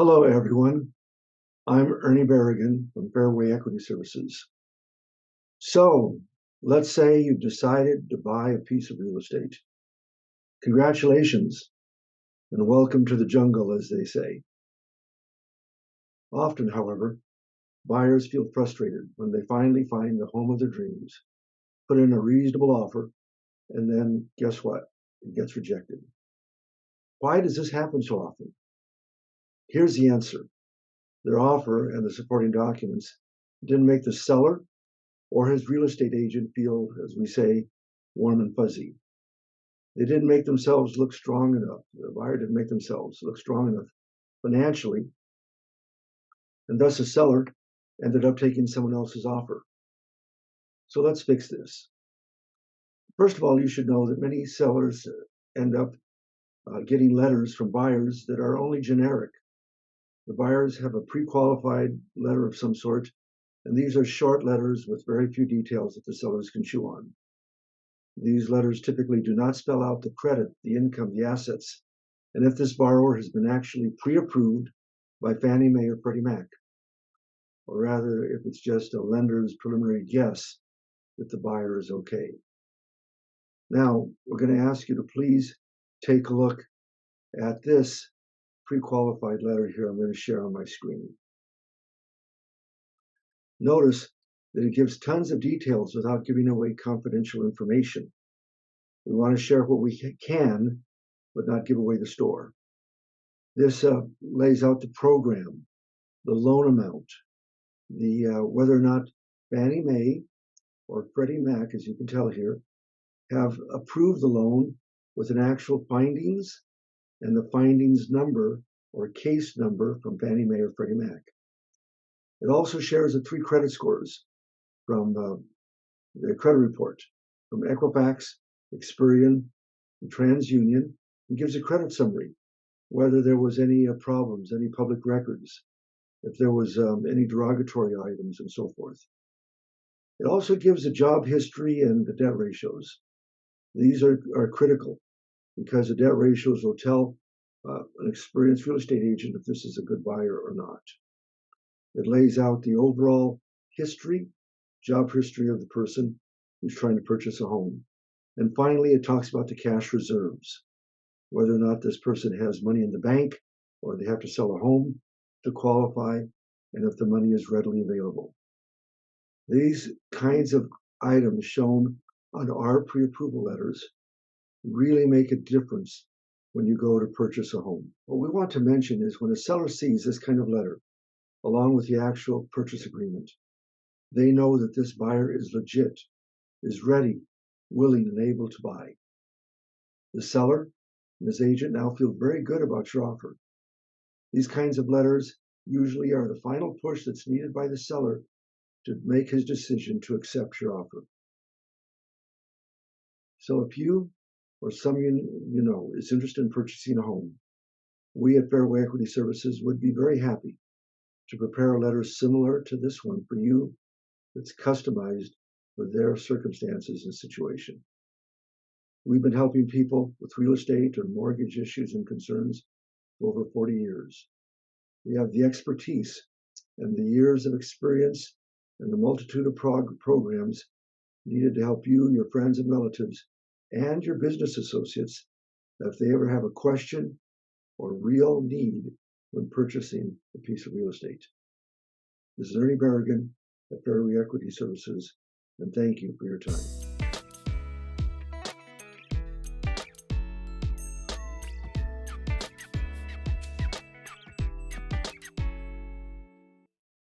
Hello, everyone. I'm Ernie Berrigan from Fairway Equity Services. So, let's say you've decided to buy a piece of real estate. Congratulations, and welcome to the jungle, as they say. Often, however, buyers feel frustrated when they finally find the home of their dreams, put in a reasonable offer, and then guess what? It gets rejected. Why does this happen so often? Here's the answer. Their offer and the supporting documents didn't make the seller or his real estate agent feel, as we say, warm and fuzzy. They didn't make themselves look strong enough. The buyer didn't make themselves look strong enough financially, and thus the seller ended up taking someone else's offer. So let's fix this. First of all, you should know that many sellers end up getting letters from buyers that are only generic. The buyers have a pre-qualified letter of some sort, and these are short letters with very few details that the sellers can chew on. These letters typically do not spell out the credit, the income, the assets, and if this borrower has been actually pre-approved by Fannie Mae or Freddie Mac, or rather if it's just a lender's preliminary guess that the buyer is okay. Now, we're going to ask you to please take a look at this pre-qualified letter here I'm going to share on my screen. Notice that it gives tons of details without giving away confidential information. We want to share what we can, but not give away the store. This lays out the program, the loan amount, the whether or not Fannie Mae or Freddie Mac, as you can tell here, have approved the loan with an actual findings and the findings number or case number from Fannie Mae or Freddie Mac. It also shares the 3 credit scores from the credit report from Equifax, Experian, and TransUnion, and gives a credit summary, whether there was any problems, any public records, if there was any derogatory items, and so forth. It also gives a job history and the debt ratios. These are critical because the debt ratios will tell an experienced real estate agent if this is a good buyer or not. It lays out the overall history, job history of the person who's trying to purchase a home. And finally, it talks about the cash reserves, whether or not this person has money in the bank or they have to sell a home to qualify, and if the money is readily available. These kinds of items shown on our pre-approval letters really make a difference when you go to purchase a home. What we want to mention is when a seller sees this kind of letter, along with the actual purchase agreement, they know that this buyer is legit, is ready, willing, and able to buy. The seller and his agent now feel very good about your offer. These kinds of letters usually are the final push that's needed by the seller to make his decision to accept your offer. So if you or someone you know is interested in purchasing a home, we at Fairway Equity Services would be very happy to prepare a letter similar to this one for you that's customized for their circumstances and situation. We've been helping people with real estate or mortgage issues and concerns for over 40 years. We have the expertise and the years of experience and the multitude of programs needed to help you, your friends and relatives, and your business associates if they ever have a question or real need when purchasing a piece of real estate. This is Ernie Berrigan at Fairway Equity Services, and thank you for your time.